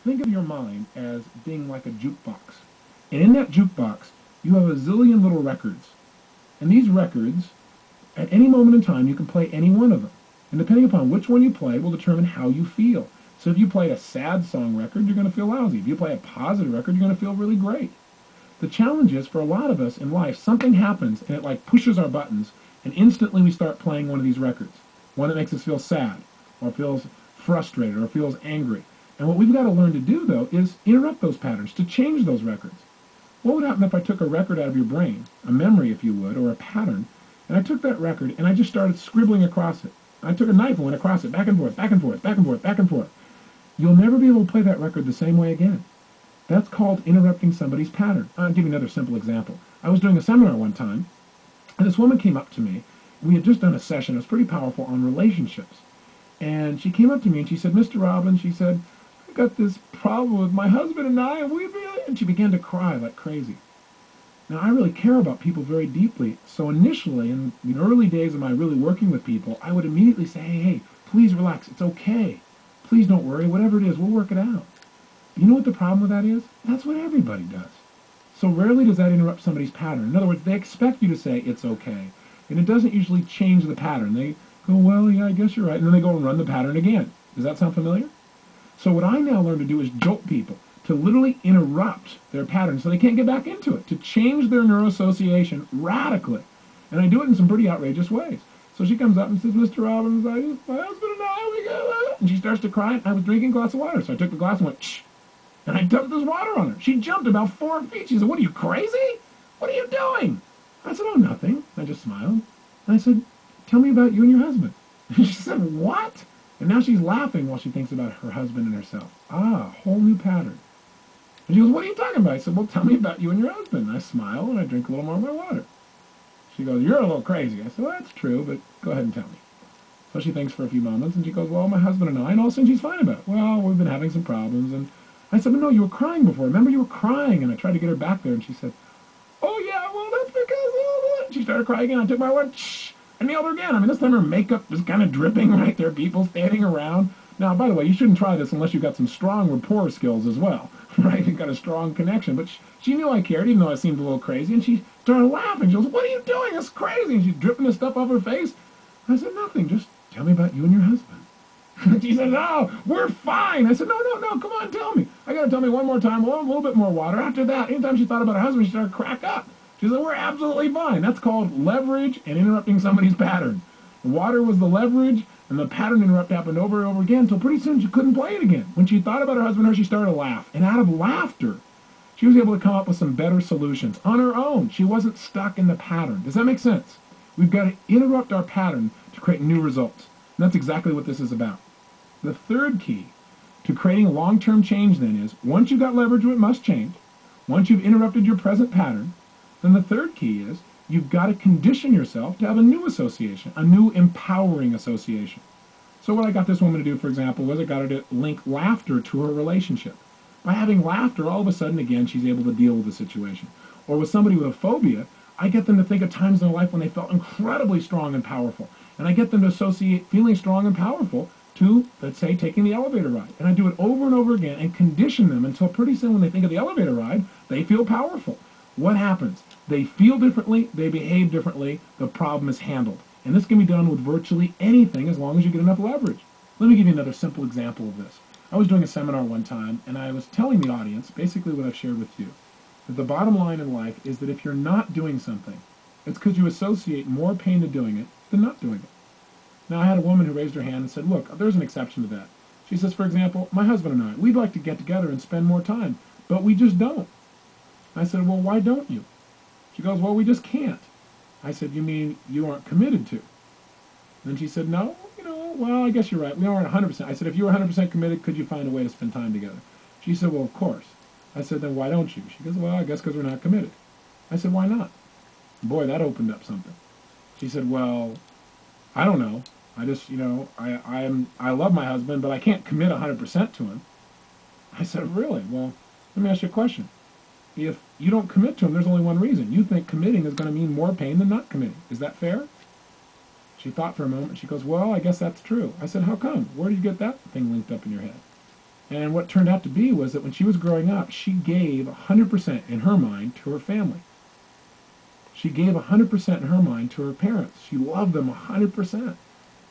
Think of your mind as being like a jukebox. And in that jukebox, you have a zillion little records. And these records, at any moment in time, you can play any one of them. And depending upon which one you play will determine how you feel. So if you play a sad song record, you're going to feel lousy. If you play a positive record, you're going to feel really great. The challenge is, for a lot of us in life, something happens and it like pushes our buttons, and instantly we start playing one of these records. One that makes us feel sad, or feels frustrated, or feels angry. And what we've got to learn to do, though, is interrupt those patterns, to change those records. What would happen if I took a record out of your brain, a memory, if you would, or a pattern, and I took that record and I just started scribbling across it? I took a knife and went across it, back and forth, back and forth, back and forth, back and forth. You'll never be able to play that record the same way again. That's called interrupting somebody's pattern. I'll give you another simple example. I was doing a seminar one time, and this woman came up to me. We had just done a session, it was pretty powerful, on relationships. And she came up to me and she said, Mr. Robbins, she said, I got this problem with my husband and I, and we really, and she began to cry like crazy. Now, I really care about people very deeply, so initially, in the early days of my really working with people, I would immediately say, hey, please relax, it's okay. Please don't worry, whatever it is, we'll work it out. You know what the problem with that is? That's what everybody does. So rarely does that interrupt somebody's pattern. In other words, they expect you to say it's okay, and it doesn't usually change the pattern. They go, well, yeah, I guess you're right, and then they go and run the pattern again. Does that sound familiar? So what I now learn to do is jolt people, to literally interrupt their pattern so they can't get back into it, to change their neuroassociation radically. And I do it in some pretty outrageous ways. So she comes up and says, Mr. Robbins, my husband and I, we got, and she starts to cry. I was drinking a glass of water, so I took the glass and went, shh. And I dumped this water on her. She jumped about 4 feet. She said, what are you, crazy? What are you doing? I said, oh, nothing. I just smiled. And I said, tell me about you and your husband. And she said, what? And now she's laughing while she thinks about her husband and herself. Ah, whole new pattern. And she goes, what are you talking about? I said, well, tell me about you and your husband. And I smile and I drink a little more of my water. She goes, you're a little crazy. I said, well, that's true, but go ahead and tell me. So she thinks for a few moments and she goes, well, my husband and I, and all of a sudden she's fine about it. Well, we've been having some problems, and I said, but no, you were crying before. Remember, you were crying. And I tried to get her back there, and she said, oh, yeah, well, that's because... She started crying again. I took my word, shh, and nailed her again. I mean, this time her makeup was kind of dripping right there, people standing around. Now, by the way, you shouldn't try this unless you've got some strong rapport skills as well, right? You've got a strong connection. But she knew I cared, even though I seemed a little crazy, and she started laughing. She goes, what are you doing? It's crazy. And she's dripping this stuff off her face. I said, nothing. Just tell me about you and your husband. And she said, no, we're fine. I said, no, no, no, come on, tell me. I got to tell me one more time, well, a little bit more water. After that, anytime she thought about her husband, she started to crack up. She said, we're absolutely fine. That's called leverage and interrupting somebody's pattern. Water was the leverage, and the pattern interrupt happened over and over again, until pretty soon she couldn't play it again. When she thought about her husband and her, she started to laugh. And out of laughter, she was able to come up with some better solutions on her own. She wasn't stuck in the pattern. Does that make sense? We've got to interrupt our pattern to create new results. And that's exactly what this is about. The third key to creating long-term change then is, once you've got leverage, it must change. Once you've interrupted your present pattern, then the third key is you've got to condition yourself to have a new association, a new empowering association. So what I got this woman to do, for example, was I got her to link laughter to her relationship. By having laughter, all of a sudden, again, she's able to deal with the situation. Or with somebody with a phobia, I get them to think of times in their life when they felt incredibly strong and powerful. And I get them to associate feeling strong and powerful to, let's say, taking the elevator ride. And I do it over and over again and condition them until pretty soon when they think of the elevator ride, they feel powerful. What happens? They feel differently, they behave differently, the problem is handled. And this can be done with virtually anything as long as you get enough leverage. Let me give you another simple example of this. I was doing a seminar one time, and I was telling the audience basically what I've shared with you. That the bottom line in life is that if you're not doing something, it's because you associate more pain to doing it than not doing it. Now, I had a woman who raised her hand and said, look, there's an exception to that. She says, for example, my husband and I, we'd like to get together and spend more time, but we just don't. I said, well, why don't you? She goes, well, we just can't. I said, you mean you aren't committed to? And she said, no, well, I guess you're right. We aren't 100%. I said, if you were 100% committed, could you find a way to spend time together? She said, well, of course. I said, then why don't you? She goes, well, I guess because we're not committed. I said, why not? Boy, that opened up something. She said, well, I don't know. I just, I love my husband, but I can't commit 100% to him. I said, really? Well, let me ask you a question. If you don't commit to him, there's only one reason. You think committing is going to mean more pain than not committing. Is that fair? She thought for a moment. She goes, well, I guess that's true. I said, how come? Where did you get that thing linked up in your head? And what turned out to be was that when she was growing up, she gave 100% in her mind to her family. She gave 100% in her mind to her parents. She loved them 100%.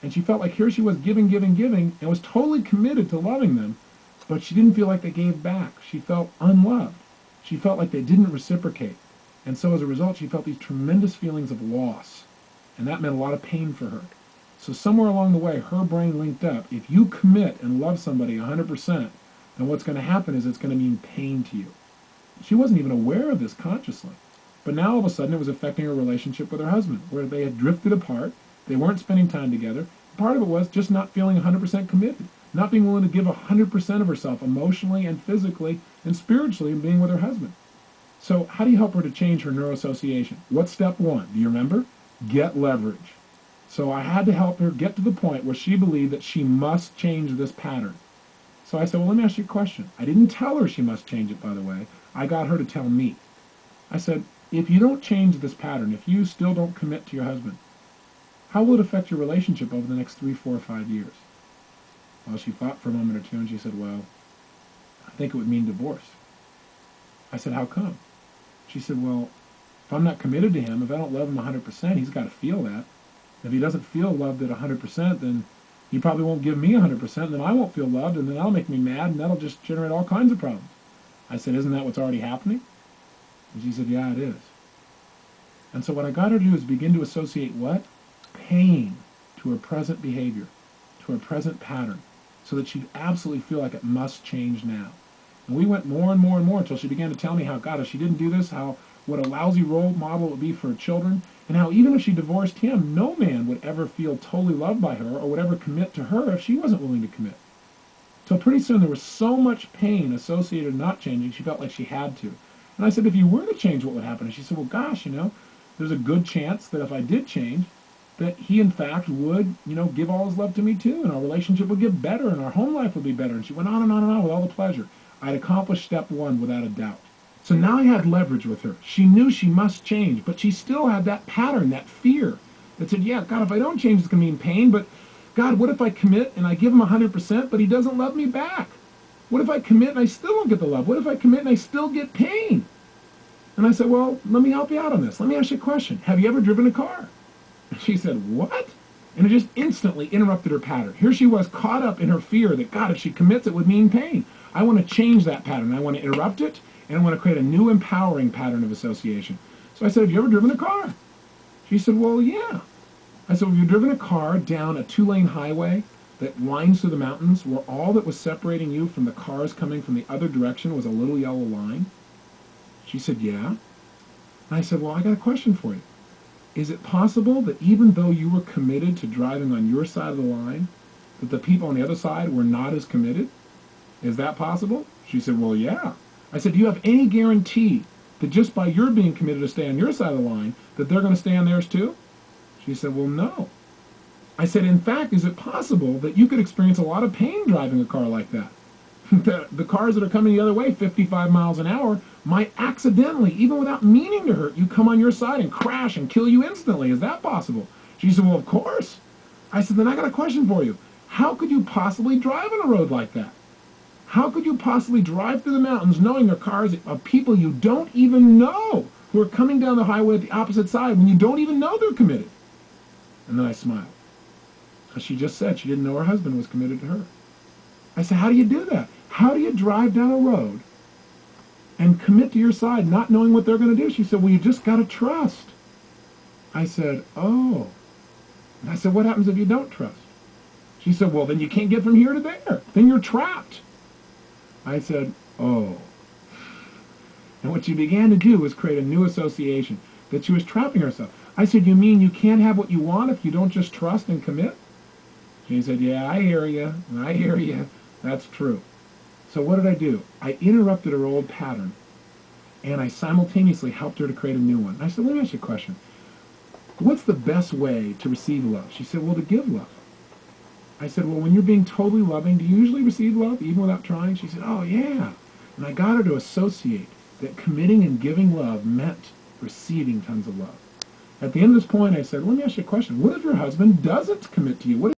And she felt like here she was giving, giving, giving, and was totally committed to loving them, but she didn't feel like they gave back. She felt unloved. She felt like they didn't reciprocate. And so as a result, she felt these tremendous feelings of loss. And that meant a lot of pain for her. So somewhere along the way, her brain linked up. If you commit and love somebody 100%, then what's going to happen is it's going to mean pain to you. She wasn't even aware of this consciously. But now all of a sudden it was affecting her relationship with her husband, where they had drifted apart. They weren't spending time together. Part of it was just not feeling 100% committed, not being willing to give 100% of herself emotionally and physically and spiritually in being with her husband. So how do you help her to change her neuroassociation? What's step one? Do you remember? Get leverage. So I had to help her get to the point where she believed that she must change this pattern. So I said, well, let me ask you a question. I didn't tell her she must change it, by the way. I got her to tell me. I said, if you don't change this pattern, if you still don't commit to your husband, how will it affect your relationship over the next 3, 4, 5 years? Well, she thought for a moment or two, and she said, well, I think it would mean divorce. I said, how come? She said, well, if I'm not committed to him, if I don't love him 100%, he's got to feel that. If he doesn't feel loved at 100%, then he probably won't give me 100%, and then I won't feel loved, and then that'll make me mad, and that'll just generate all kinds of problems. I said, isn't that what's already happening? And she said, yeah, it is. And so what I got her to do is begin to associate what? Pain to her present behavior, to her present pattern, so that she'd absolutely feel like it must change now. And we went more and more and more until she began to tell me how, God, if she didn't do this, how what a lousy role model it would be for her children, and how even if she divorced him, no man would ever feel totally loved by her or would ever commit to her if she wasn't willing to commit. So pretty soon there was so much pain associated with not changing, she felt like she had to. And I said, if you were to change, what would happen? And she said, well, gosh, there's a good chance that if I did change, that he, in fact, would, give all his love to me, too, and our relationship would get better, and our home life would be better. And she went on and on and on with all the pleasure. I'd accomplished step one without a doubt. So now I had leverage with her. She knew she must change, but she still had that pattern, that fear, that said, yeah, God, if I don't change, it's going to mean pain, but God, what if I commit and I give him 100%, but he doesn't love me back? What if I commit and I still don't get the love? What if I commit and I still get pain? And I said, well, let me help you out on this. Let me ask you a question. Have you ever driven a car? And she said, what? And it just instantly interrupted her pattern. Here she was caught up in her fear that, God, if she commits, it would mean pain. I want to change that pattern. I want to interrupt it, and I want to create a new empowering pattern of association. So I said, have you ever driven a car? She said, well, yeah. I said, have you driven a car down a 2-lane highway that winds through the mountains where all that was separating you from the cars coming from the other direction was a little yellow line? She said, yeah. And I said, well, I got a question for you. Is it possible that even though you were committed to driving on your side of the line, that the people on the other side were not as committed? Is that possible? She said, well, yeah. I said, do you have any guarantee that just by your being committed to stay on your side of the line, that they're going to stay on theirs too? She said, well, no. I said, in fact, is it possible that you could experience a lot of pain driving a car like that? The cars that are coming the other way, 55 miles an hour, might accidentally, even without meaning to hurt you, come on your side and crash and kill you instantly. Is that possible? She said, well, of course. I said, then I got a question for you. How could you possibly drive on a road like that? How could you possibly drive through the mountains knowing there are cars of people you don't even know who are coming down the highway at the opposite side when you don't even know they're committed? And then I smiled. Because she just said she didn't know her husband was committed to her. I said, how do you do that? How do you drive down a road and commit to your side not knowing what they're going to do? She said, well, you just got to trust. I said, oh. And I said, what happens if you don't trust? She said, well, then you can't get from here to there. Then you're trapped. I said, oh. And what she began to do was create a new association, that she was trapping herself. I said, you mean you can't have what you want if you don't just trust and commit? She said, yeah, I hear you. I hear you. That's true. So what did I do? I interrupted her old pattern, and I simultaneously helped her to create a new one. I said, let me ask you a question. What's the best way to receive love? She said, well, to give love. I said, well, when you're being totally loving, do you usually receive love even without trying? She said, oh, yeah. And I got her to associate that committing and giving love meant receiving tons of love. At the end of this point, I said, let me ask you a question. What if your husband doesn't commit to you? What